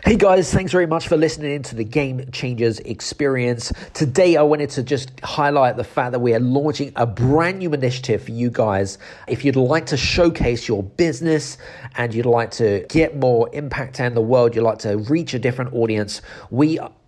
Hey guys, thanks very much for listening in to the Game Changers Experience. Today I wanted to just highlight the fact that we are launching a brand new initiative for you guys. If you'd like to showcase your business and you'd like to get more impact in the world, you'd like to reach a different audience,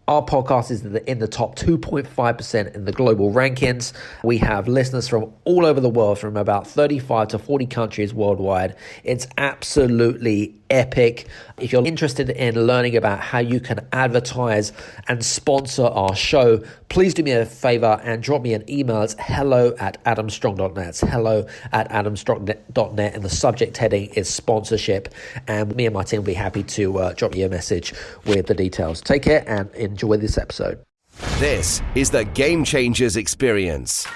our podcast is in the top 2.5% in the global rankings. We have listeners from all over the world, from about 35 to 40 countries worldwide. It's absolutely epic. If you're interested in learning about how you can advertise and sponsor our show, please do me a favor and drop me an email. It's hello@adamstrong.net. It's hello@adamstrong.net, and the subject heading is sponsorship. And me and my team will be happy to drop you a message with the details. Take care and enjoy this episode. This is the Game Changers Experience.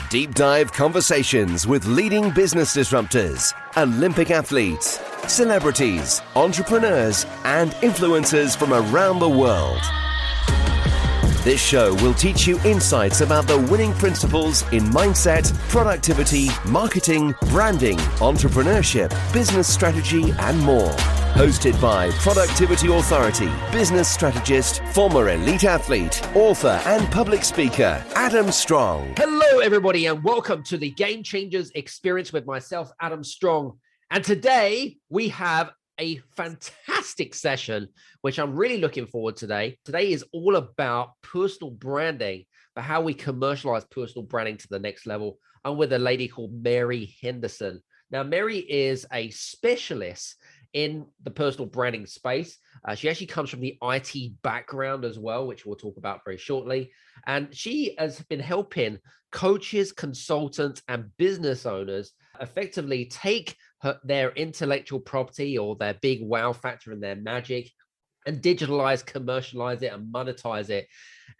Deep dive conversations with leading business disruptors, Olympic athletes, celebrities, entrepreneurs, and influencers from around the world. This show will teach you insights about the winning principles in mindset, productivity, marketing, branding, entrepreneurship, business strategy, and more. Hosted by Productivity Authority, business strategist, former elite athlete, author, and public speaker, Adam Strong. Hello, everybody, and welcome to the Game Changers Experience with myself, Adam Strong. And today we have a fantastic session, which I'm really looking forward to today. Today is all about personal branding, but how we commercialize personal branding to the next level. I'm with a lady called Mary Henderson. Now, Mary is a specialist in the personal branding space. She actually comes from the IT background as well, which we'll talk about very shortly. And she has been helping coaches, consultants, and business owners effectively take their intellectual property or their big wow factor and their magic and digitalize, commercialize it, and monetize it,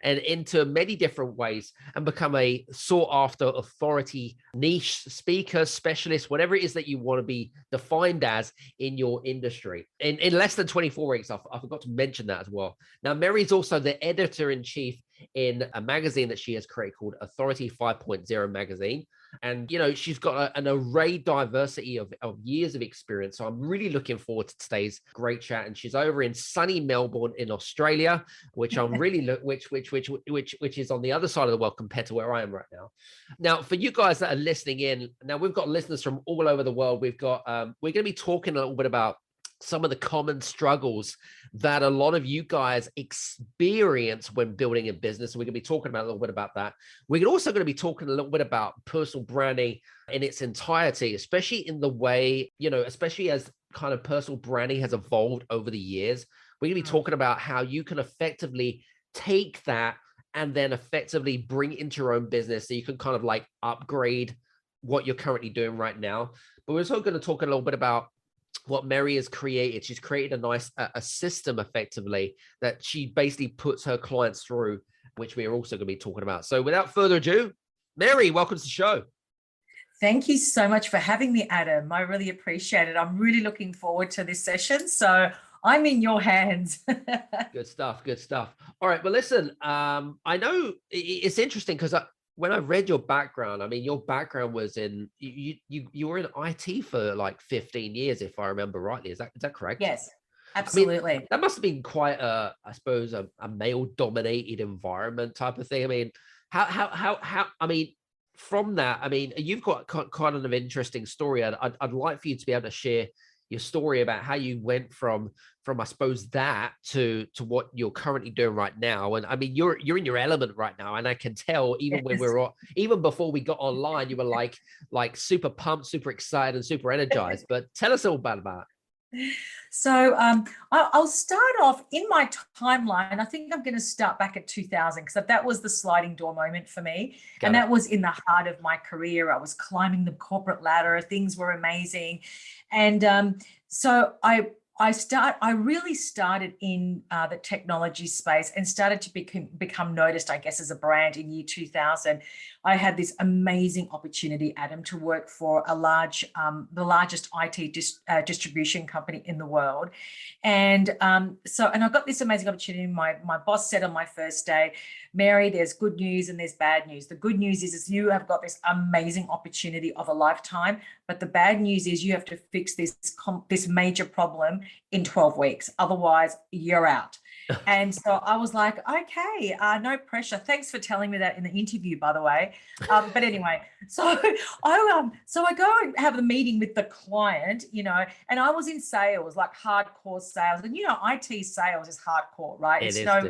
and into many different ways, and become a sought after authority, niche speaker, specialist, whatever it is that you want to be defined as in your industry. In less than 24 weeks, I forgot to mention that as well. Now, Mary's also the editor-in-chief in a magazine that she has created called Authority 5.0 Magazine. And, you know, she's got an array diversity of years of experience. So I'm really looking forward to today's great chat. And she's over in sunny Melbourne in Australia, which I'm really, which is on the other side of the world compared to where I am right now. Now, for you guys that are listening in, now we've got listeners from all over the world. We've got, we're going to be talking a little bit about some of the common struggles that a lot of you guys experience when building a business. So we're going to be talking about a little bit about that. We're also going to be talking a little bit about personal branding in its entirety, especially in the way, you know, especially as kind of personal branding has evolved over the years. We're going to be talking about how you can effectively take that and then effectively bring it into your own business so you can kind of like upgrade what you're currently doing right now. But we're also going to talk a little bit about what Mary has created. She's created a nice a system effectively that she basically puts her clients through, which we are also going to be talking about. So without further ado, Mary, welcome to the show. Thank you so much for having me, Adam. I really appreciate it. I'm really looking forward to this session. So I'm in your hands. Good stuff. Good stuff. All right. Well, listen, I know it's interesting because when I read your background, I mean, your background was in, you were in IT for like 15 years, if I remember rightly. Is that correct? Yes, absolutely. I mean, that must have been quite a, I suppose, a male dominated environment type of thing. I mean, how, I mean, from that, I mean, you've got kind of an interesting story. I'd like for you to be able to share your story about how you went from I suppose that to what you're currently doing right now. And I mean, you're in your element right now, and I can tell even when even before we got online, you were like super pumped, super excited, and super energized. But tell us all about it. So I'll start off in my timeline. I think I'm going to start back at 2000 because that was the sliding door moment for me. And that was in the heart of my career. I was climbing the corporate ladder. Things were amazing. And so I really started in the technology space and started to become noticed, I guess, as a brand in year 2000. I had this amazing opportunity, Adam, to work for the largest IT distribution company in the world. And I got this amazing opportunity. My boss said on my first day, Mary, there's good news and there's bad news. The good news is you have got this amazing opportunity of a lifetime, but the bad news is you have to fix this major problem in 12 weeks. Otherwise, you're out. And so I was like, okay, no pressure. Thanks for telling me that in the interview, by the way. But anyway, so I go and have the meeting with the client, and I was in sales, like hardcore sales. And, IT sales is hardcore, right? It's no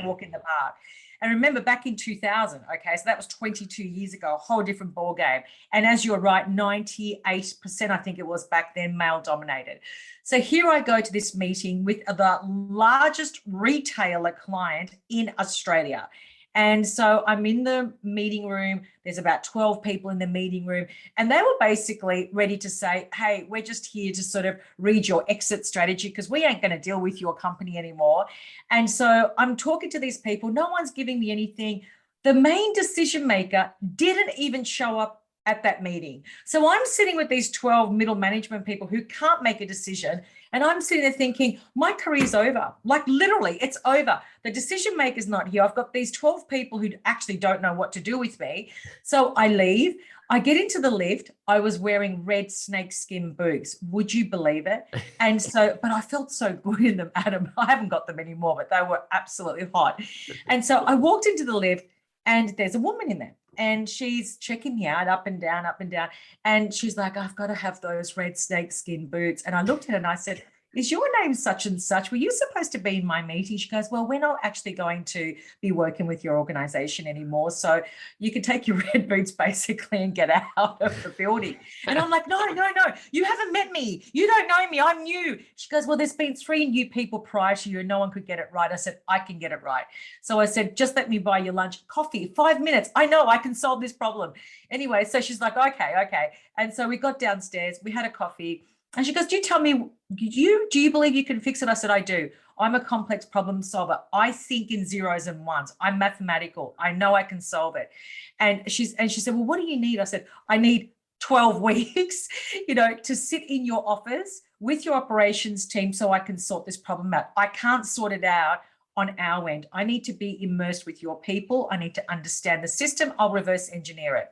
walk in the park. And remember, back in 2000, okay, so that was 22 years ago, a whole different ball game. And as you're right, 98%, I think it was back then, male dominated. So here I go to this meeting with the largest retailer client in Australia. And so I'm in the meeting room. There's about 12 people in the meeting room. And they were basically ready to say, hey, we're just here to sort of read your exit strategy because we ain't going to deal with your company anymore. And so I'm talking to these people. No one's giving me anything. The main decision maker didn't even show up at that meeting. So I'm sitting with these 12 middle management people who can't make a decision. And I'm sitting there thinking, my career's over. Like literally, it's over. The decision maker's not here. I've got these 12 people who actually don't know what to do with me. So I leave. I get into the lift. I was wearing red snakeskin boots. Would you believe it? And so, but I felt so good in them, Adam. I haven't got them anymore, but they were absolutely hot. And so I walked into the lift and there's a woman in there. And she's checking me out up and down, up and down. And she's like, I've got to have those red snakeskin boots. And I looked at her and I said, is your name such and such? Were you supposed to be in my meeting? She goes, well, we're not actually going to be working with your organization anymore. So you can take your red boots basically and get out of the building. And I'm like, no, you haven't met me. You don't know me. I'm new. She goes, well, there's been 3 new people prior to you and no one could get it right. I said, I can get it right. So I said, just let me buy your lunch, coffee, 5 minutes. I know I can solve this problem. Anyway, so she's like, okay. And so we got downstairs, we had a coffee. And she goes, do you believe you can fix it? I said, I do. I'm a complex problem solver. I think in zeros and ones. I'm mathematical. I know I can solve it. And she said, well, what do you need? I said, I need 12 weeks, to sit in your office with your operations team so I can sort this problem out. I can't sort it out on our end. I need to be immersed with your people. I need to understand the system. I'll reverse engineer it.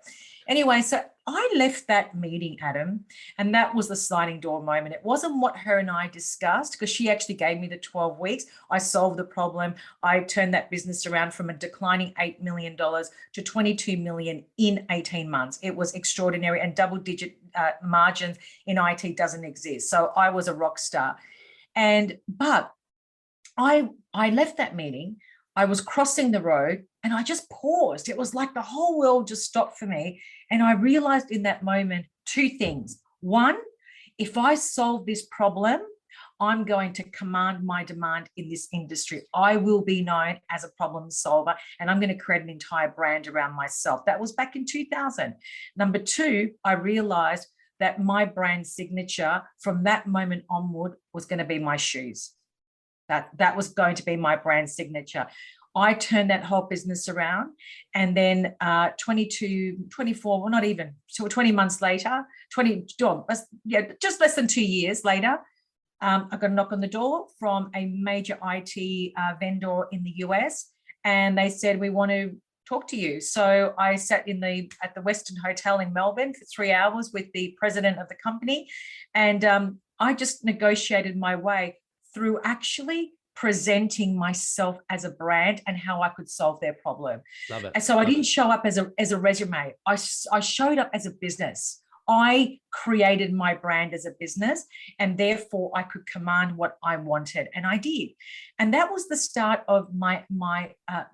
Anyway, so I left that meeting, Adam, and that was the sliding door moment. It wasn't what her and I discussed because she actually gave me the 12 weeks. I solved the problem. I turned that business around from a declining $8 million to $22 million in 18 months. It was extraordinary, and double-digit margins in IT doesn't exist. So I was a rock star. But I left that meeting. I was crossing the road and I just paused. It was like the whole world just stopped for me. And I realized in that moment 2 things. One, if I solve this problem, I'm going to command my demand in this industry. I will be known as a problem solver and I'm going to create an entire brand around myself. That was back in 2000. Number 2, I realized that my brand signature from that moment onward was going to be my shoes. That was going to be my brand signature. I turned that whole business around, and then 24, well, not even, so 20 months later, just less than 2 years later, I got a knock on the door from a major IT vendor in the US, and they said, we want to talk to you. So I sat at the Western Hotel in Melbourne for 3 hours with the president of the company, and I just negotiated my way through actually presenting myself as a brand and how I could solve their problem. Love it. And so I didn't show up as a resume. I showed up as a business. I created my brand as a business, and therefore I could command what I wanted, and I did. And that was the start of my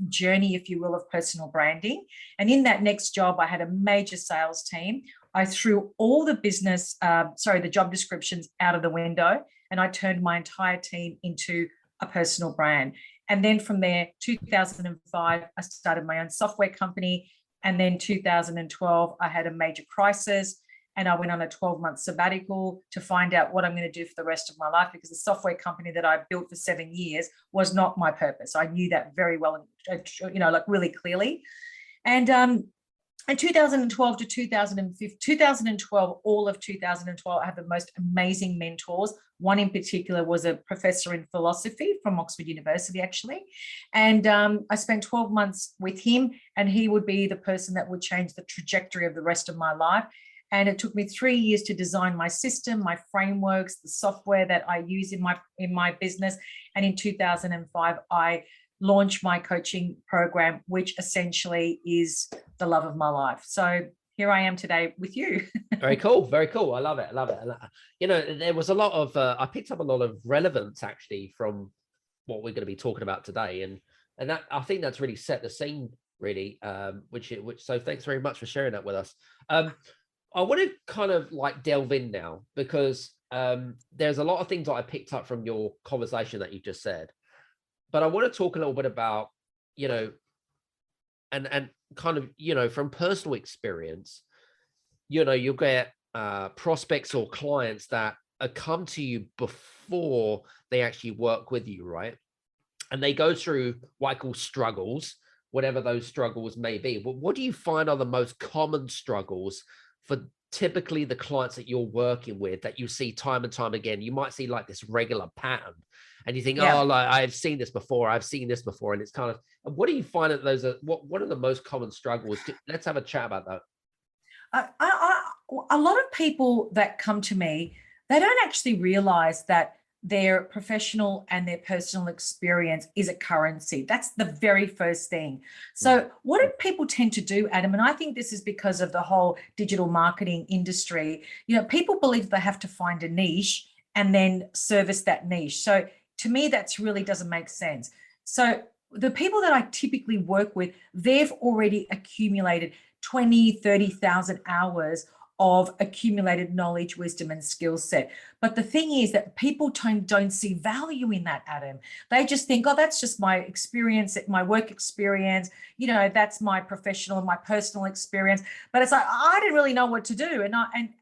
journey, if you will, of personal branding. And in that next job, I had a major sales team. I threw all the the job descriptions out of the window, and I turned my entire team into a personal brand. And then from there, 2005, I started my own software company. And then 2012, I had a major crisis, and I went on a 12-month sabbatical to find out what I'm going to do for the rest of my life, because the software company that I built for 7 years was not my purpose. I knew that very well, really clearly. And in 2012 to 2015, 2012, all of 2012, I had the most amazing mentors. One in particular was a professor in philosophy from Oxford University, actually. And I spent 12 months with him, and he would be the person that would change the trajectory of the rest of my life. And it took me 3 years to design my system, my frameworks, the software that I use in my business. And in 2005, I launched my coaching program, which essentially is the love of my life. So here I am today with you. Very cool. Very cool. I love it. I love it. You know, there was a lot of, I picked up a lot of relevance actually from what we're going to be talking about today. And that, I think that's really set the scene really, so thanks very much for sharing that with us. I want to kind of like delve in now because there's a lot of things that I picked up from your conversation that you just said, but I want to talk a little bit about, you know, and kind of, you know, from personal experience, you know, you'll get prospects or clients that come to you before they actually work with you, right? And they go through what I call struggles, whatever those struggles may be. But what do you find are the most common struggles for typically the clients that you're working with that you see time and time again? You might see like this regular pattern and you think, oh, like, I've seen this before. And it's kind of, what do you find that those are, what are the most common struggles? Let's have a chat about that. A lot of people that come to me, they don't actually realize that their professional and their personal experience is a currency. That's the very first thing. So what do people tend to do, Adam? And I think this is because of the whole digital marketing industry. You know, people believe they have to find a niche and then service that niche. So to me, that's really doesn't make sense. So the people that I typically work with, they've already accumulated 20, 30,000 hours of accumulated knowledge, wisdom, and skill set. But the thing is that people don't see value in that, Adam. They just think, oh, that's just my experience, my work experience, you know, that's my professional and my personal experience. But it's like, I didn't really know what to do.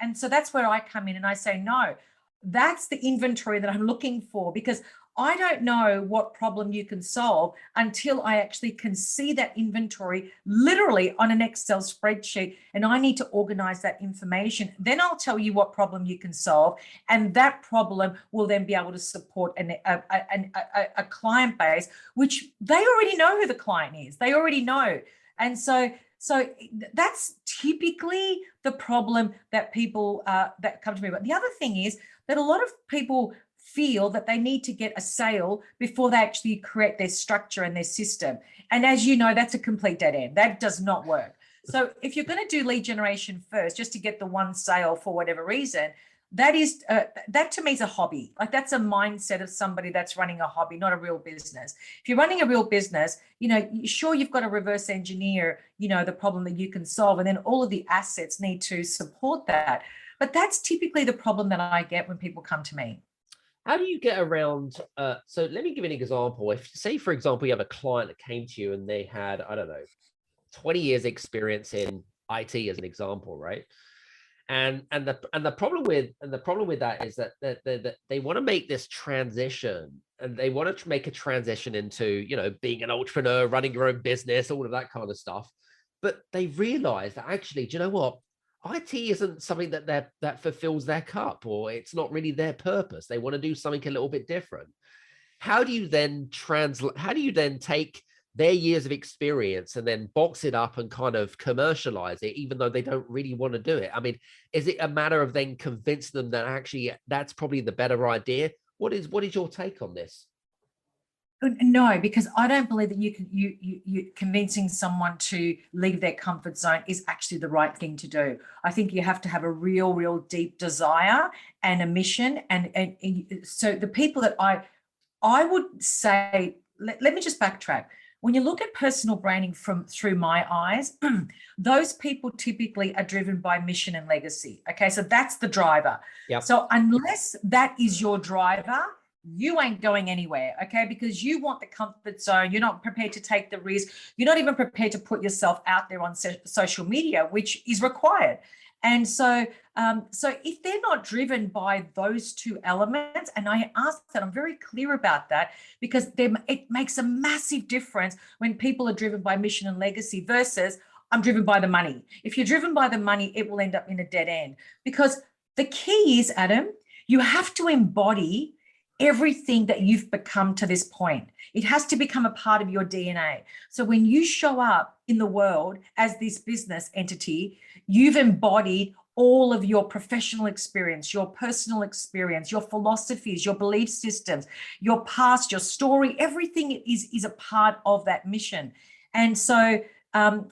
And so that's where I come in and I say, no, that's the inventory that I'm looking for, because I don't know what problem you can solve until I actually can see that inventory literally on an Excel spreadsheet, and I need to organize that information. Then I'll tell you what problem you can solve, and that problem will then be able to support a client base, which they already know who the client is. They already know. And so that's typically the problem that people that come to me. But the other thing is that a lot of people feel that they need to get a sale before they actually create their structure and their system. And as you know, that's a complete dead end. That does not work. So if you're going to do lead generation first, just to get the one sale for whatever reason, that to me is a hobby. Like, that's a mindset of somebody that's running a hobby, not a real business. If you're running a real business, you know, sure, you've got to reverse engineer, you know, the problem that you can solve, and then all of the assets need to support that. But that's typically the problem that I get when people come to me. How do you get around? So let me give you an example. If, say, for example, you have a client that came to you and they had, I don't know, 20 years experience in IT as an example, right? And the problem with that is that they want to make this transition, and they want to make a transition into, you know, being an entrepreneur, running your own business, all of that kind of stuff. But they realize that actually, do you know what? IT isn't something that fulfills their cup, or it's not really their purpose. They want to do something a little bit different. How do you then take their years of experience and then box it up and kind of commercialize it, even though they don't really want to do it? I mean, is it a matter of then convincing them that actually that's probably the better idea? What is your take on this? No, because I don't believe that you convincing someone to leave their comfort zone is actually the right thing to do. I think you have to have a real deep desire and a mission. And so the people that I would say, let me just backtrack. When you look at personal branding through my eyes, those people typically are driven by mission and legacy. Okay, so that's the driver. Yep. So unless that is your driver, you ain't going anywhere, okay? Because you want the comfort zone. You're not prepared to take the risk. You're not even prepared to put yourself out there on social media, which is required. And so if they're not driven by those two elements, and I ask that, I'm very clear about that, because it makes a massive difference when people are driven by mission and legacy versus I'm driven by the money. If you're driven by the money, it will end up in a dead end. Because the key is, Adam, you have to embody everything that you've become to this point. It has to become a part of your DNA. So when you show up in the world as this business entity, you've embodied all of your professional experience, your personal experience, your philosophies, your belief systems, your past, your story, everything is a part of that mission. And so, I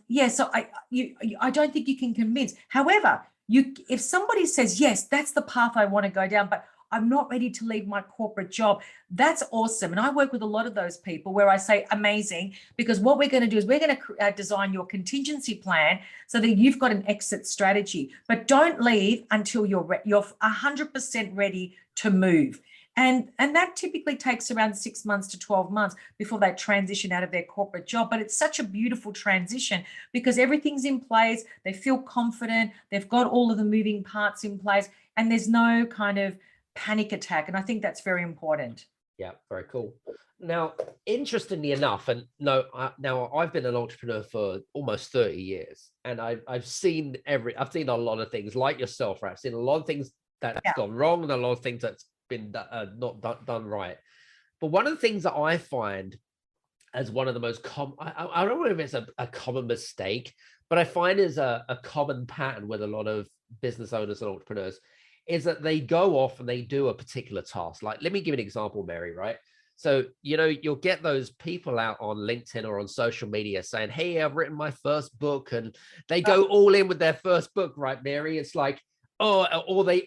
don't think you can convince. However, if somebody says, yes, that's the path I want to go down, but I'm not ready to leave my corporate job, that's awesome. And I work with a lot of those people where I say, amazing, because what we're going to do is we're going to design your contingency plan so that you've got an exit strategy, but don't leave until you're 100% ready to move. And that typically takes around 6 months to 12 months before they transition out of their corporate job. But it's such a beautiful transition because everything's in place. They feel confident. They've got all of the moving parts in place, and there's no kind of panic attack. And I think that's very important. Yeah, very cool. Now, interestingly enough, and now I've been an entrepreneur for almost 30 years, and I've seen a lot of things like yourself, right? I've seen a lot of things that's gone wrong and a lot of things that's been not done right. But one of the things that I find as one of the most common, I don't know if it's a common mistake, but I find is a common pattern with a lot of business owners and entrepreneurs, is that they go off and they do a particular task. Like, let me give you an example, Mary, right? So, you'll get those people out on LinkedIn or on social media saying, hey, I've written my first book, and they go all in with their first book, right, Mary? It's like, or they're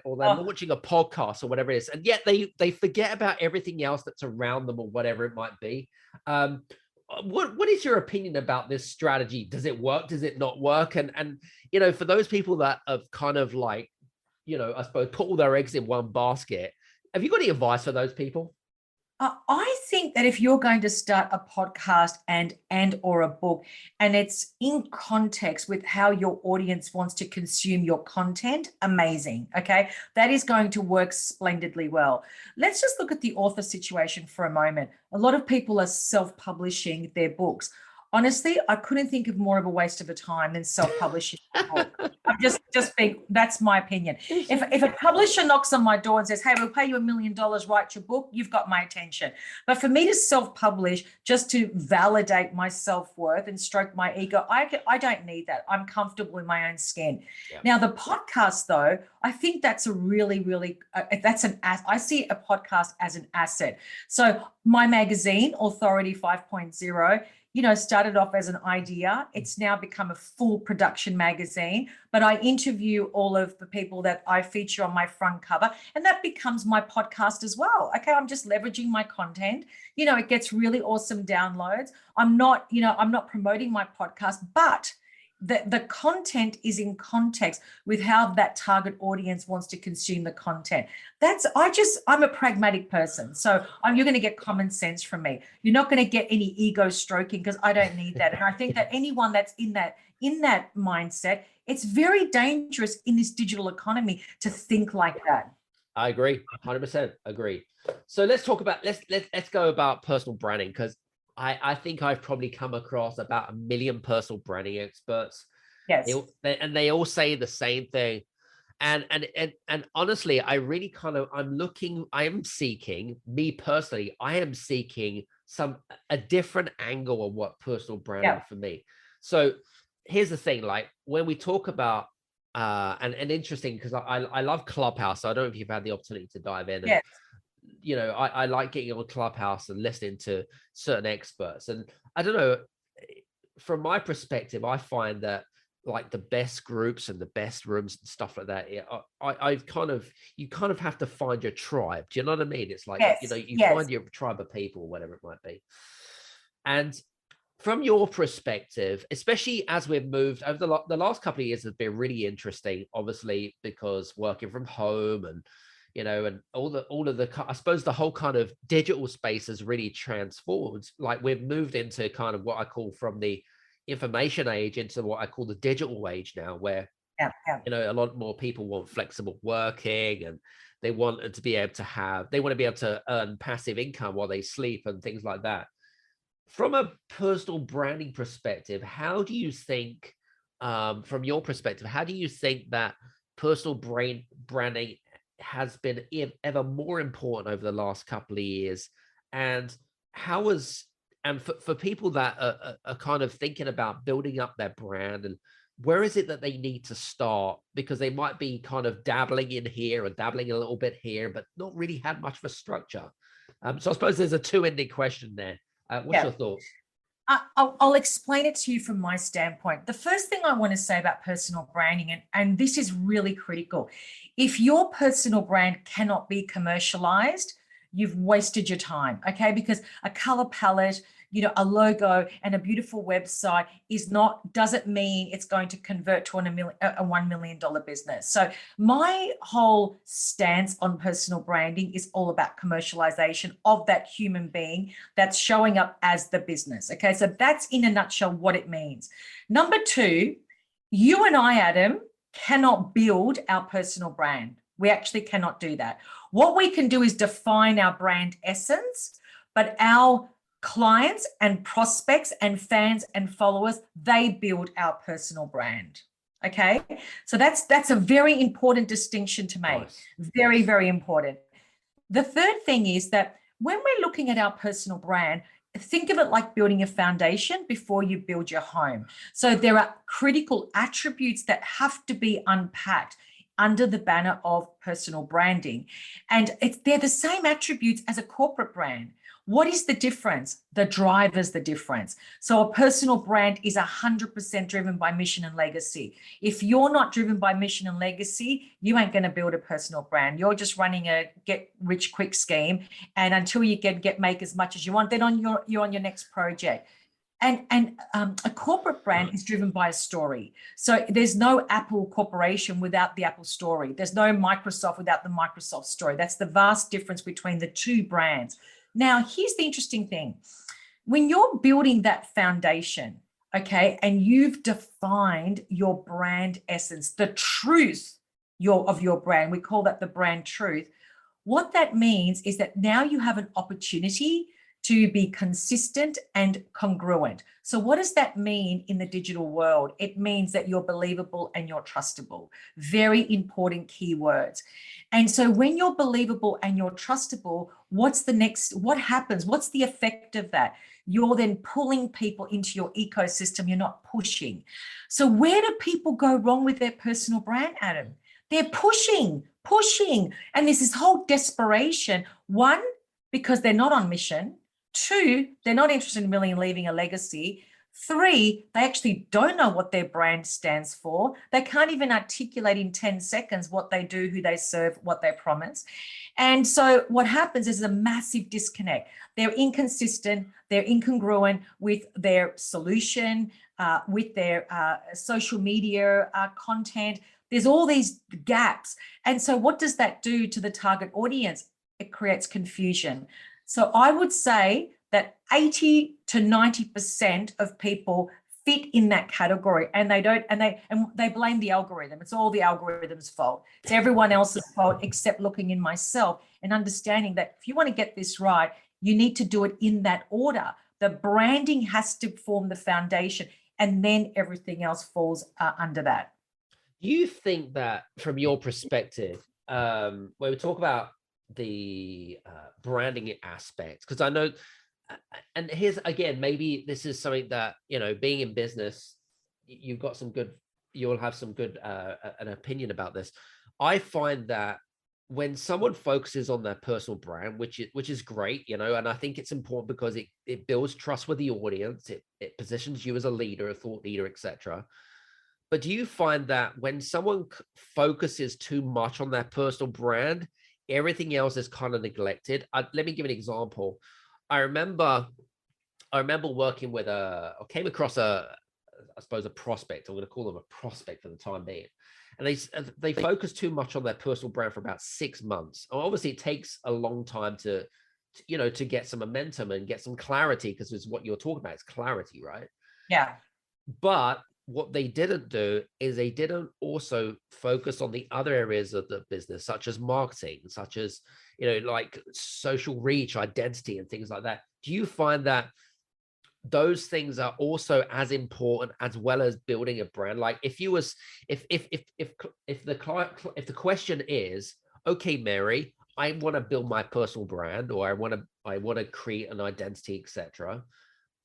launching a podcast or whatever it is. And yet they forget about everything else that's around them or whatever it might be. What is your opinion about this strategy? Does it work? Does it not work? And for those people that have kind of like, I suppose, put all their eggs in one basket, have you got any advice for those people? I think that if you're going to start a podcast and or a book, and it's in context with how your audience wants to consume your content, amazing. Okay, that is going to work splendidly well. Let's just look at the author situation for a moment. A lot of people are self-publishing their books. Honestly, I couldn't think of more of a waste of a time than self-publishing a book. I'm just being, that's my opinion. If a publisher knocks on my door and says, hey, we'll pay you $1 million, write your book, you've got my attention. But for me to self-publish just to validate my self-worth and stroke my ego, I don't need that. I'm comfortable in my own skin. Yeah. Now, the podcast, though, I think that's a really, really, I see a podcast as an asset. So my magazine, Authority 5.0, started off as an idea. It's now become a full production magazine, but I interview all of the people that I feature on my front cover, and that becomes my podcast as well. Okay, I'm just leveraging my content. It gets really awesome downloads. I'm not promoting my podcast, but the content is in context with how that target audience wants to consume the content. I'm a pragmatic person. So you're going to get common sense from me. You're not going to get any ego stroking because I don't need that. And I think that anyone that's in that mindset, it's very dangerous in this digital economy to think like that. I agree. 100% agree. So let's talk about, let's go about personal branding, because I think I've probably come across about 1 million personal branding experts. Yes. They all say the same thing. And honestly, I really I am seeking a different angle of what personal branding for me. So here's the thing, like when we talk about, and interesting, because I love Clubhouse. So I don't know if you've had the opportunity to dive in. Yes. I like getting on Clubhouse and listening to certain experts. And I don't know, from my perspective, I find that like the best groups and the best rooms and stuff like that, you kind of have to find your tribe. Do you know what I mean? It's like, find your tribe of people, whatever it might be. And from your perspective, especially as we've moved over the last couple of years, has been really interesting, obviously, because working from home and and all of the, I suppose the whole kind of digital space has really transformed. Like we've moved into kind of what I call from the information age into what I call the digital age now, where, a lot more people want flexible working, and they want to be able to earn passive income while they sleep and things like that. From a personal branding perspective, how do you think, from your perspective, how do you think that personal branding has been ever more important over the last couple of years? And for people that are kind of thinking about building up their brand and where is it that they need to start? Because they might be kind of dabbling in here and dabbling a little bit here, but not really had much of a structure. So I suppose there's a two-ended question there. What's your thoughts? I'll explain it to you from my standpoint. The first thing I want to say about personal branding, and this is really critical. If your personal brand cannot be commercialized, you've wasted your time, okay? Because a color palette, a logo and a beautiful website doesn't mean it's going to convert to a $1 million business. So my whole stance on personal branding is all about commercialization of that human being that's showing up as the business. Okay, so that's in a nutshell what it means. Number two, you and I, Adam, cannot build our personal brand. We actually cannot do that. What we can do is define our brand essence, but our clients and prospects and fans and followers, they build our personal brand. Okay, so that's a very important distinction to make. Nice. Very, very important. The third thing is that when we're looking at our personal brand, think of it like building a foundation before you build your home. So there are critical attributes that have to be unpacked under the banner of personal branding, and they're the same attributes as a corporate brand. What is the difference? The drive is the difference. So a personal brand is 100% driven by mission and legacy. If you're not driven by mission and legacy, you ain't going to build a personal brand. You're just running a get rich quick scheme, and until you make as much as you want, then you're on your next project. And a corporate brand is driven by a story. So there's no Apple Corporation without the Apple story. There's no Microsoft without the Microsoft story. That's the vast difference between the two brands. Now, here's the interesting thing. When you're building that foundation, okay, and you've defined your brand essence, the truth of your brand, we call that the brand truth. What that means is that now you have an opportunity to be consistent and congruent. So what does that mean in the digital world? It means that you're believable and you're trustable. Very important keywords. And so when you're believable and you're trustable, what happens? What's the effect of that? You're then pulling people into your ecosystem. You're not pushing. So where do people go wrong with their personal brand, Adam? They're pushing. And there's this whole desperation. One, because they're not on mission. Two, they're not interested in really leaving a legacy. Three, they actually don't know what their brand stands for. They can't even articulate in 10 seconds what they do, who they serve, what they promise. And so what happens is a massive disconnect. They're inconsistent, they're incongruent with their solution, with their social media content. There's all these gaps. And so what does that do to the target audience? It creates confusion. So I would say that 80 to 90% of people fit in that category, and they blame the algorithm. It's all the algorithm's fault. It's everyone else's fault except looking in myself and understanding that if you want to get this right, you need to do it in that order. The branding has to form the foundation, and then everything else falls under that. Do you think that from your perspective, when we talk about the branding aspect, because I know, and here's again, maybe this is something that, being in business, you'll have some good an opinion about this. I find that when someone focuses on their personal brand, which is great, and I think it's important because it builds trust with the audience, it positions you as a leader, a thought leader, etc. But do you find that when someone focuses too much on their personal brand, everything else is kind of neglected? Let me give an example. I remember working with came across a prospect. I'm going to call them a prospect for the time being. And they focus too much on their personal brand for about 6 months. Obviously, it takes a long time to get some momentum and get some clarity, because it's what you're talking about. It's clarity, right? Yeah. But what they didn't do is they didn't also focus on the other areas of the business, such as marketing, such as, like social reach, identity, and things like that. Do you find that those things are also as important as well as building a brand? Like if the question is, okay, Mary, I want to build my personal brand, or I want to create an identity, etc.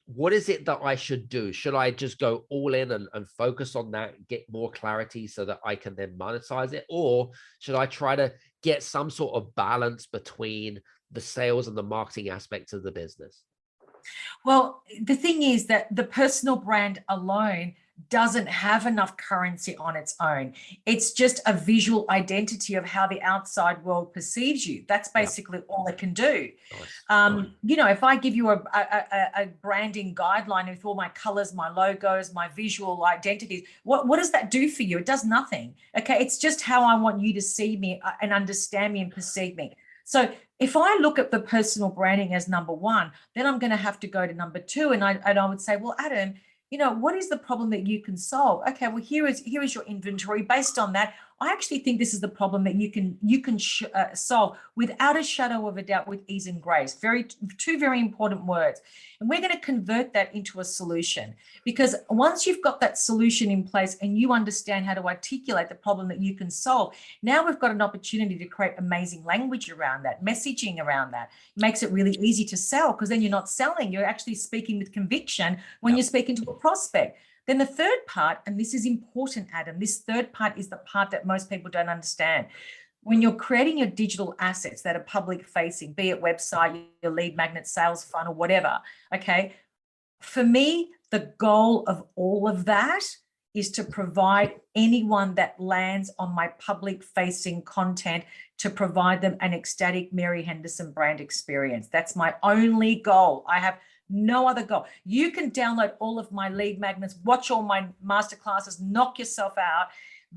what is it that I should do? Should I just go all in and focus on that, get more clarity so that I can then monetize it? Or should I try to get some sort of balance between the sales and the marketing aspects of the business? Well, the thing is that the personal brand alone doesn't have enough currency on its own. It's just a visual identity of how the outside world perceives you. That's basically all it can do. Nice. You know, if I give you a branding guideline with all my colors, my logos, my visual identities, what does that do for you? It does nothing. Okay, it's just how I want you to see me and understand me and perceive me. So if I look at the personal branding as number one, then I'm going to have to go to number two. And I would say, well, Adam, you know, what is the problem that you can solve? Okay, well, here is your inventory. Based on that, I actually think this is the problem that you can solve without a shadow of a doubt, with ease and grace. Two very important words. And we're going to convert that into a solution, because once you've got that solution in place and you understand how to articulate the problem that you can solve, now we've got an opportunity to create amazing language around that, messaging around that. It makes it really easy to sell, because then you're not selling, you're actually speaking with conviction when you're speaking to a prospect. Then the third part, and this is important, Adam, this third part is the part that most people don't understand. When you're creating your digital assets that are public facing, be it website, your lead magnet, sales funnel, whatever, okay, for me, the goal of all of that is to provide anyone that lands on my public facing content, to provide them an ecstatic Mary Henderson brand experience. That's my only goal. I have no other goal. You can download all of my lead magnets, watch all my masterclasses, knock yourself out,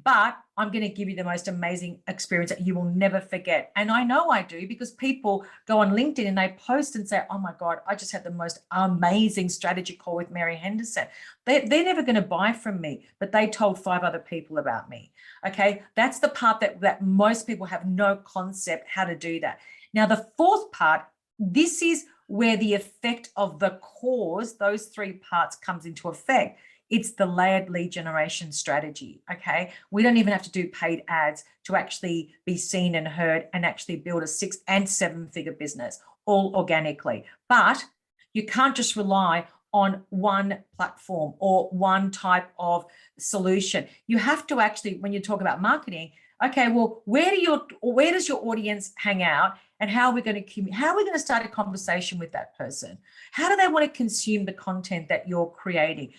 but I'm going to give you the most amazing experience that you will never forget. And I know I do, because people go on LinkedIn and they post and say, oh my God, I just had the most amazing strategy call with Mary Henderson. They're never going to buy from me, but they told 5 other people about me. Okay, that's the part that most people have no concept how to do that. Now, the fourth part, this is where the effect of the cause, those 3 parts, comes into effect. It's the layered lead generation strategy, okay? We don't even have to do paid ads to actually be seen and heard and actually build a 6 and 7-figure business, all organically. But you can't just rely on one platform or one type of solution. You have to actually, when you talk about marketing, okay, well, where does your audience hang out, and how are we going to start a conversation with that person? How do they want to consume the content that you're creating?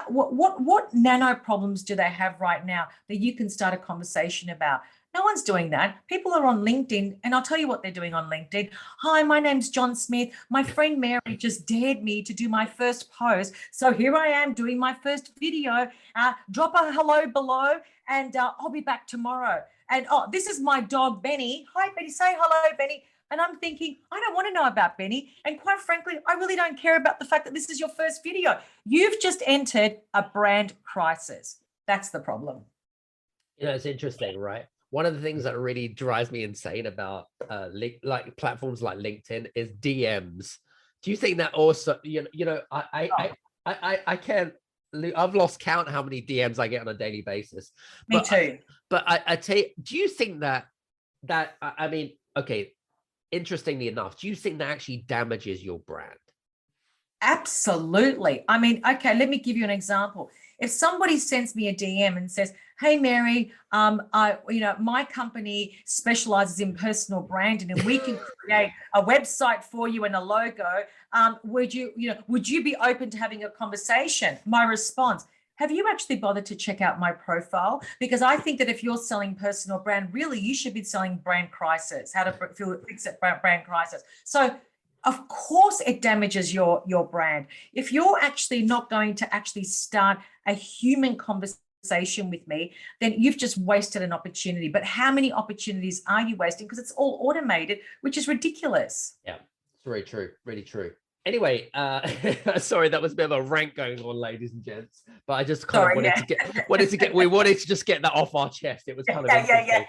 What nano problems do they have right now that you can start a conversation about? No one's doing that. People are on LinkedIn, and I'll tell you what they're doing on LinkedIn. Hi, my name's John Smith. My friend Mary just dared me to do my first post. So here I am doing my first video. Drop a hello below, and I'll be back tomorrow. And this is my dog, Benny. Hi, Benny. Say hello, Benny. And I'm thinking, I don't want to know about Benny. And quite frankly, I really don't care about the fact that this is your first video. You've just entered a brand crisis. That's the problem. You know, it's interesting, right? One of the things that really drives me insane about like platforms like LinkedIn is DMs. Do you think that also, I can't, I've lost count how many DMs I get on a daily basis. Me too. But I tell you, do you think that I mean, okay, interestingly enough, do you think that actually damages your brand? Absolutely. I mean, okay, let me give you an example. If somebody sends me a DM and says, hey, Mary, my company specializes in personal branding, and we can create a website for you and a logo. Would you be open to having a conversation? My response, have you actually bothered to check out my profile? Because I think that if you're selling personal brand, really, you should be selling brand crisis, how to fix it, brand crisis. So of course it damages your brand. If you're actually not going to actually start a human conversation with me, then you've just wasted an opportunity. But how many opportunities are you wasting? Because it's all automated, which is ridiculous. Yeah, it's very true, really true. Anyway, sorry, that was a bit of a rant going on, ladies and gents. But I just kind of wanted to just get that off our chest. It was kind of interesting.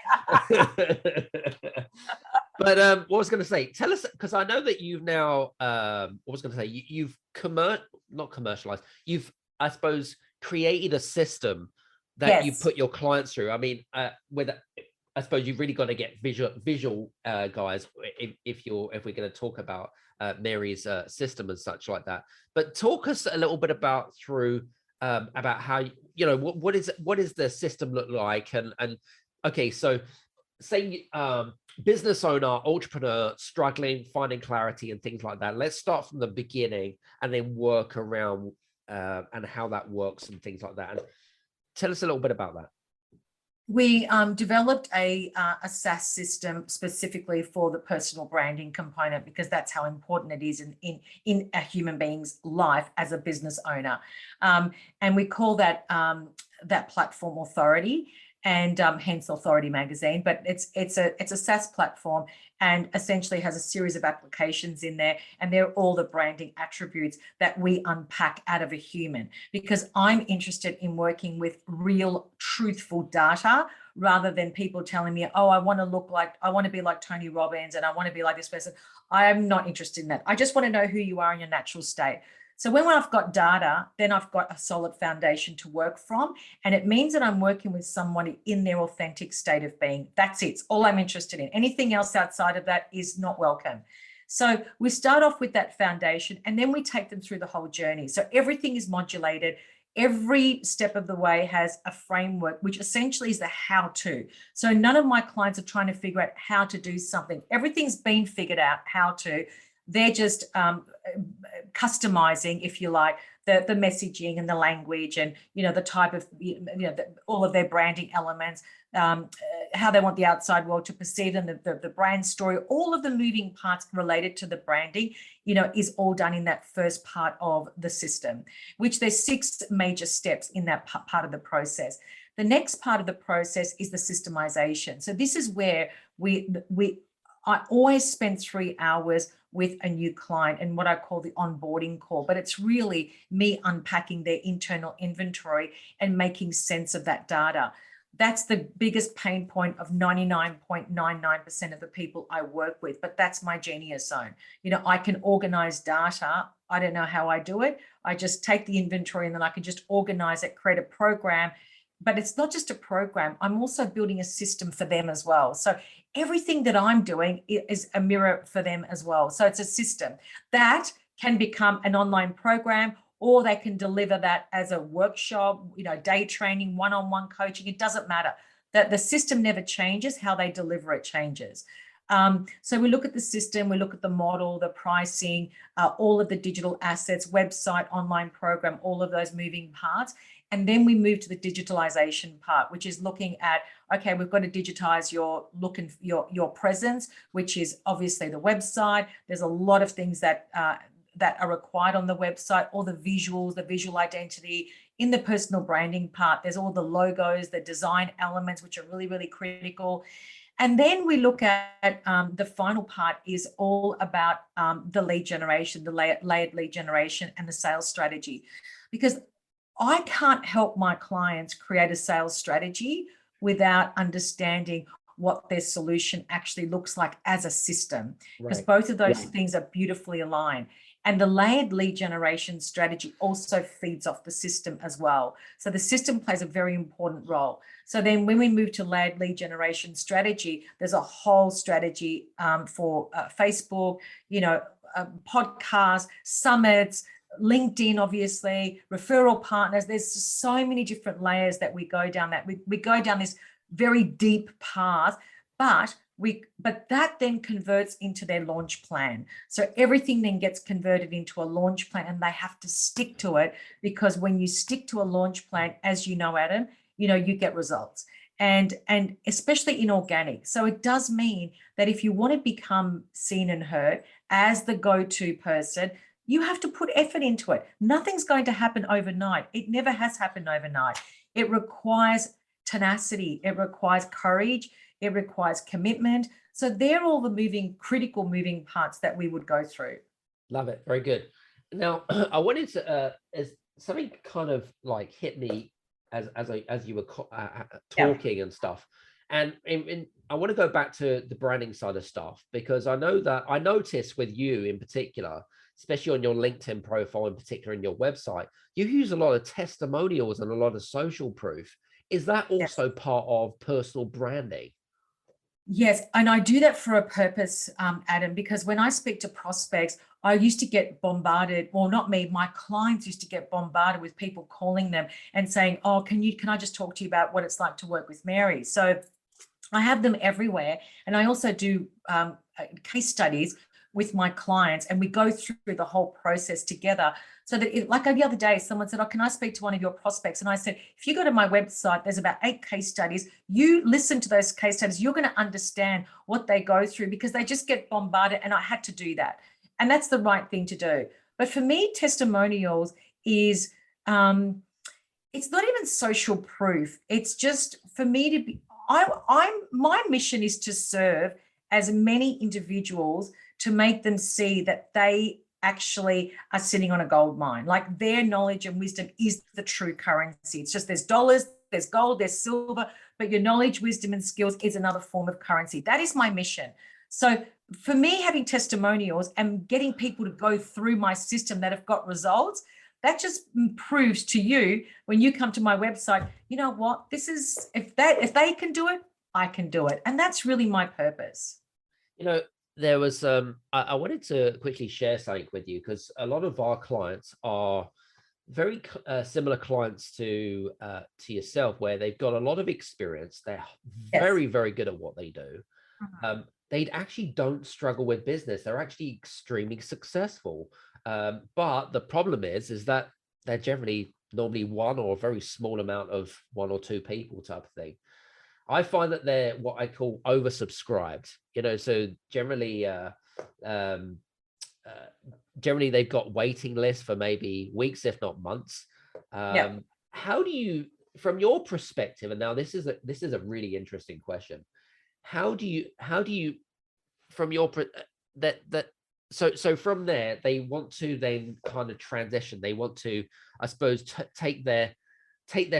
But what I was going to say, tell us, because I know that you've now, you've not commercialized, you've, I suppose, created a system that you put your clients through. I mean, I suppose you've really got to get visual guys if we're going to talk about Mary's system and such like that. But talk us a little bit about about how, what is the system look like? And okay, so say business owner, entrepreneur, struggling, finding clarity and things like that. Let's start from the beginning and then work around and how that works and things like that. And tell us a little bit about that. We developed a SaaS system specifically for the personal branding component, because that's how important it is in a human being's life as a business owner. And we call that that platform Authority, and hence Authority Magazine. But it's a SaaS platform, and essentially has a series of applications in there, and they're all the branding attributes that we unpack out of a human, because I'm interested in working with real, truthful data, rather than people telling me, oh, I want to be like Tony Robbins and I want to be like this person. I am not interested in that. I just want to know who you are in your natural state. So when I've got data, then I've got a solid foundation to work from. And it means that I'm working with someone in their authentic state of being. That's it. It's all I'm interested in. Anything else outside of that is not welcome. So we start off with that foundation, and then we take them through the whole journey. So everything is modulated. Every step of the way has a framework, which essentially is the how-to. So none of my clients are trying to figure out how to do something. Everything's been figured out how to. They're just customizing, if you like, the messaging and the language, and the type of all of their branding elements, how they want the outside world to perceive them, the brand story, all of the moving parts related to the branding, is all done in that first part of the system, which there's 6 major steps in that part of the process. The next part of the process is the systemization. So this is where I always spend 3 hours with a new client and what I call the onboarding call, but it's really me unpacking their internal inventory and making sense of that data. That's the biggest pain point of 99.99% of the people I work with, but that's my genius zone. I can organize data. I don't know how I do it. I just take the inventory and then I can just organize it, create a program. But it's not just a program. I'm also building a system for them as well. So everything that I'm doing is a mirror for them as well. So it's a system that can become an online program, or they can deliver that as a workshop, day training, one-on-one coaching. It doesn't matter. That the system never changes. How they deliver it changes. So we look at the system, we look at the model, the pricing, all of the digital assets, website, online program, all of those moving parts. And then we move to the digitalization part, which is looking at, okay, we've got to digitize your look and your presence, which is obviously the website. There's a lot of things that are required on the website, all the visuals, the visual identity. In the personal branding part, there's all the logos, the design elements, which are really, really critical. And then we look at the final part is all about the lead generation, the layered lead generation, and the sales strategy. Because I can't help my clients create a sales strategy without understanding what their solution actually looks like as a system, because both of those things are beautifully aligned. And the layered lead generation strategy also feeds off the system as well. So the system plays a very important role. So then when we move to layered lead generation strategy, there's a whole strategy for Facebook, podcasts, summits, LinkedIn, obviously, referral partners. There's just so many different layers that we go down that we go down this very deep path, but that then converts into their launch plan. So everything then gets converted into a launch plan, and they have to stick to it, because when you stick to a launch plan, as you know, Adam, you get results. And especially in organic. So it does mean that if you want to become seen and heard as the go-to person, you have to put effort into it. Nothing's going to happen overnight. It never has happened overnight. It requires tenacity. It requires courage. It requires commitment. So they're all the critical moving parts that we would go through. Love it. Very good. Now, I wanted to, as something kind of like hit me as you were talking and stuff. And I want to go back to the branding side of stuff, because I know that I noticed with you in particular, especially on your LinkedIn profile, in particular in your website, you use a lot of testimonials and a lot of social proof. Is that also part of personal branding? Yes, and I do that for a purpose, Adam, because when I speak to prospects, I used to get bombarded, well, not me, my clients used to get bombarded with people calling them and saying, oh, can I just talk to you about what it's like to work with Mary? So I have them everywhere. And I also do case studies with my clients, and we go through the whole process together. So that, like the other day, someone said, oh, can I speak to one of your prospects? And I said, if you go to my website, there's about 8 case studies. You listen to those case studies, you're going to understand what they go through, because they just get bombarded. And I had to do that. And that's the right thing to do. But for me, testimonials is, it's not even social proof. It's just for me to be, my mission is to serve as many individuals to make them see that they actually are sitting on a gold mine. Like, their knowledge and wisdom is the true currency. It's just, there's dollars, there's gold, there's silver, but your knowledge, wisdom, and skills is another form of currency. That is my mission. So for me, having testimonials and getting people to go through my system that have got results, that just proves to you when you come to my website, you know what, this is, if they can do it, I can do it. And that's really my purpose. You know, there was, I wanted to quickly share something with you, because a lot of our clients are very similar clients to yourself, where they've got a lot of experience. They're very, very good at what they do. They actually don't struggle with business. They're actually extremely successful. But the problem is that they're generally normally one or a very small amount of 1 or 2 people type of thing. I find that they're what I call oversubscribed, you know, so generally, generally they've got waiting lists for maybe weeks, if not months. How do you, from your perspective, and now this is a really interesting question. How do you, from your, so from there, they want to then kind of transition. They want to, I suppose, take their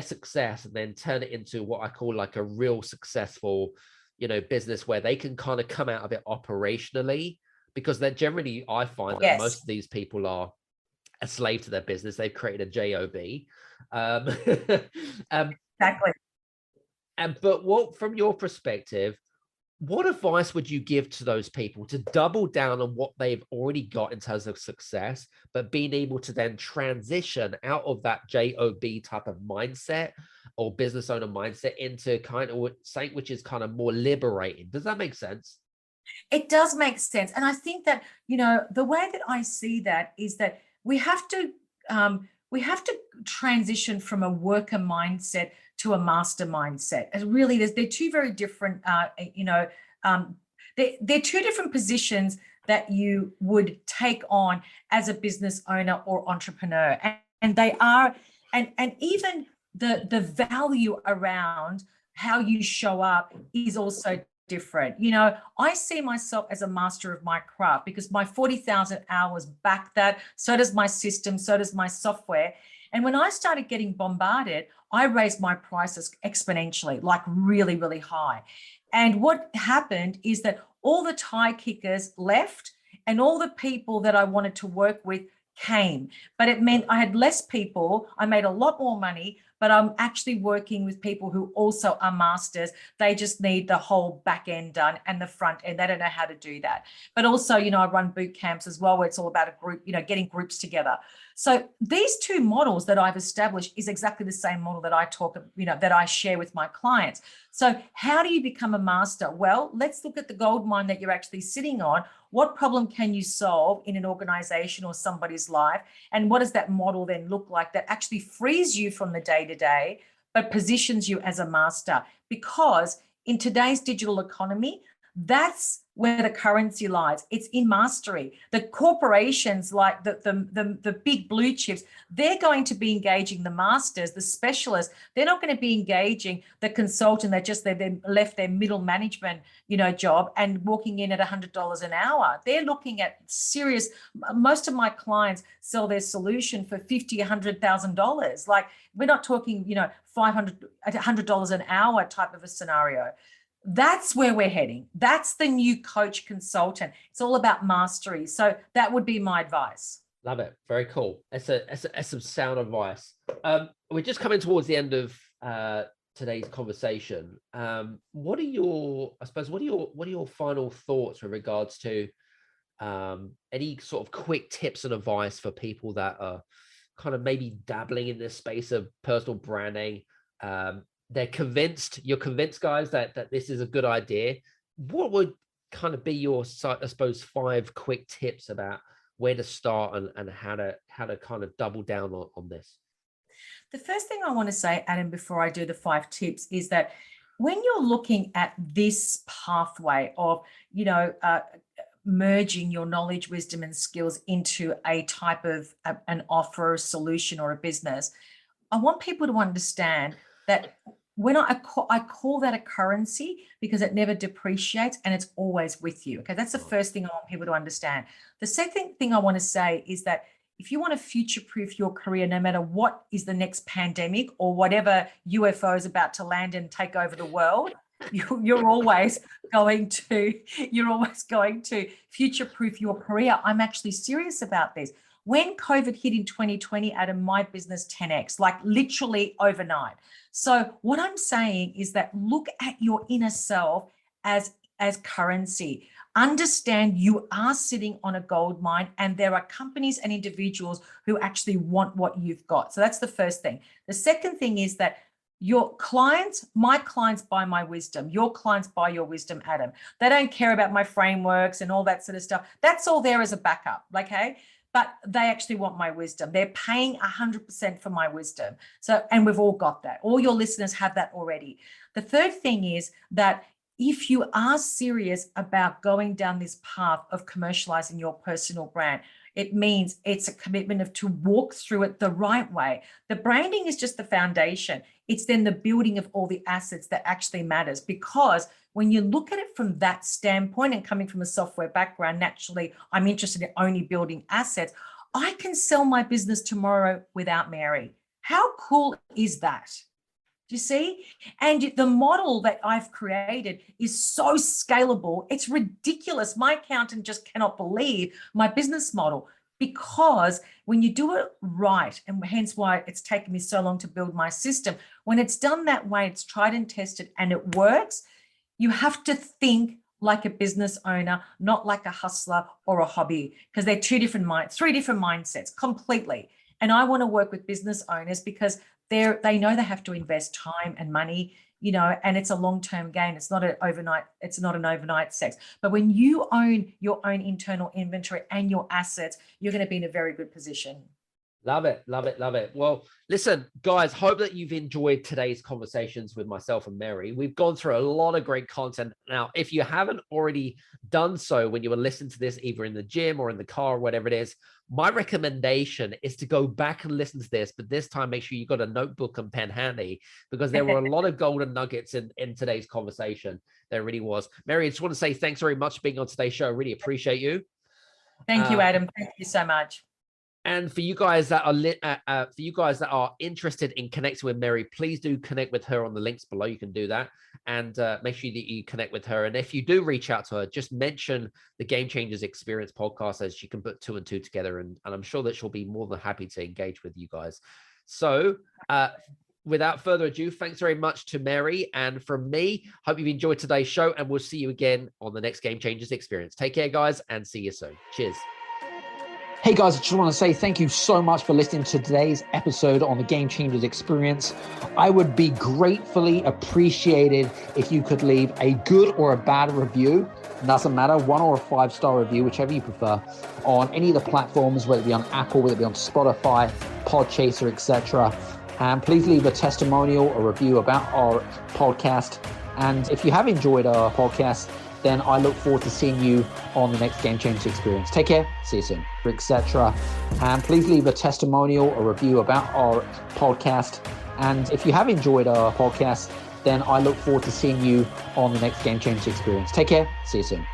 success and then turn it into what I call like a real successful, you know, business where they can kind of come out of it operationally, because they're generally, I find that most of these people are a slave to their business. They've created a job. Exactly. But what, from your perspective, what advice would you give to those people to double down on what they've already got in terms of success, but being able to then transition out of that job type of mindset or business owner mindset into kind of something which is kind of more liberating? Does that make sense? It does make sense. And I think that, you know, the way that I see that is that we have to transition from a worker mindset to a master mindset. And really, they're 2 very different, they're 2 different positions that you would take on as a business owner or entrepreneur. And they are, and even the value around how you show up is also different. You know, I see myself as a master of my craft because my 40,000 hours back that. So does my system, so does my software. And when I started getting bombarded, I raised my prices exponentially, like really, really high. And what happened is that all the tie kickers left and all the people that I wanted to work with came. But it meant I had less people. I made a lot more money, but I'm actually working with people who also are masters. They just need the whole back end done and the front end. They don't know how to do that. But also, you know, I run boot camps as well, where it's all about a group, you know, getting groups together. So these 2 models that I've established is exactly the same model that I talk, you know, that I share with my clients. So how do you become a master? Well, let's look at the gold mine that you're actually sitting on. What problem can you solve in an organization or somebody's life? And what does that model then look like that actually frees you from the day-to-day, but positions you as a master? Because in today's digital economy, that's where the currency lies. It's in mastery. The corporations, like the big blue chips, they're going to be engaging the masters, the specialists. They're not going to be engaging the consultant that just they've left their middle management, you know, job and walking in at $100 an hour. They're looking at serious. Most of my clients sell their solution for $50,000, $100,000. Like, we're not talking, you know, $100 an hour type of a scenario. That's where we're heading. That's the new coach consultant. It's all about mastery. So that would be my advice. Love it. Very cool. That's some sound advice. We're just coming towards the end of today's conversation. What are your final thoughts with regards to any sort of quick tips and advice for people that are kind of maybe dabbling in this space of personal branding? You're convinced, guys, that this is a good idea. What would kind of be your, I suppose, 5 quick tips about where to start and how to kind of double down on this? The first thing I want to say, Adam, before I do the 5 tips, is that when you're looking at this pathway of, merging your knowledge, wisdom, and skills into a type of an offer, a solution, or a business, I want people to understand that when I call that a currency because it never depreciates and it's always with you. Okay, that's the first thing I want people to understand. The second thing I want to say is that if you want to future-proof your career, no matter what is the next pandemic or whatever UFO is about to land and take over the world, you're always going to future-proof your career. I'm actually serious about this. When COVID hit in 2020, Adam, my business 10x, like literally overnight. So what I'm saying is that look at your inner self as currency. Understand you are sitting on a gold mine and there are companies and individuals who actually want what you've got. So that's the first thing. The second thing is that your clients, my clients buy my wisdom. Your clients buy your wisdom, Adam. They don't care about my frameworks and all that sort of stuff. That's all there as a backup, okay? But they actually want my wisdom. They're paying 100% for my wisdom. So, and we've all got that. All your listeners have that already. The third thing is that if you are serious about going down this path of commercializing your personal brand, it means it's a commitment to walk through it the right way. The branding is just the foundation. It's then the building of all the assets that actually matters, because when you look at it from that standpoint, and coming from a software background, naturally, I'm interested in only building assets. I can sell my business tomorrow without Mary. How cool is that? Do you see? And the model that I've created is so scalable. It's ridiculous. My accountant just cannot believe my business model, because when you do it right, and hence why it's taken me so long to build my system, when it's done that way, it's tried and tested and it works, you have to think like a business owner, not like a hustler or a hobby, because they're three different mindsets completely. And I want to work with business owners because they know they have to invest time and money, and it's a long-term gain. It's not an overnight sex. But when you own your own internal inventory and your assets, you're going to be in a very good position. Love it, love it, love it. Well, listen, guys, hope that you've enjoyed today's conversations with myself and Mary. We've gone through a lot of great content. Now, if you haven't already done so when you were listening to this, either in the gym or in the car or whatever it is, my recommendation is to go back and listen to this, but this time make sure you got a notebook and pen handy, because there were a lot of golden nuggets in today's conversation. There really was. Mary, I just want to say thanks very much for being on today's show. I really appreciate you. Thank you, Adam. Thank you so much. And for you guys that are interested in connecting with Mary, please do connect with her on the links below. You can do that, and make sure that you connect with her. And if you do reach out to her, just mention the Game Changers Experience podcast, as she can put 2 and 2 together, and I'm sure that she'll be more than happy to engage with you guys. So without further ado, thanks very much to Mary, and from me, hope you've enjoyed today's show, and we'll see you again on the next Game Changers Experience. Take care, guys, and see you soon. Cheers. Hey guys, I just want to say thank you so much for listening to today's episode on the Game Changers Experience. I would be gratefully appreciated if you could leave a good or a bad review. It doesn't matter, 1 or a 5-star review, whichever you prefer, on any of the platforms, whether it be on Apple, whether it be on Spotify, Podchaser, etc. And please leave a testimonial or review about our podcast. And if you have enjoyed our podcast, then I look forward to seeing you on the next Game Changers Experience. Take care, see you soon, etc. And please leave a testimonial or review about our podcast. And if you have enjoyed our podcast, then I look forward to seeing you on the next Game Changers Experience. Take care, see you soon.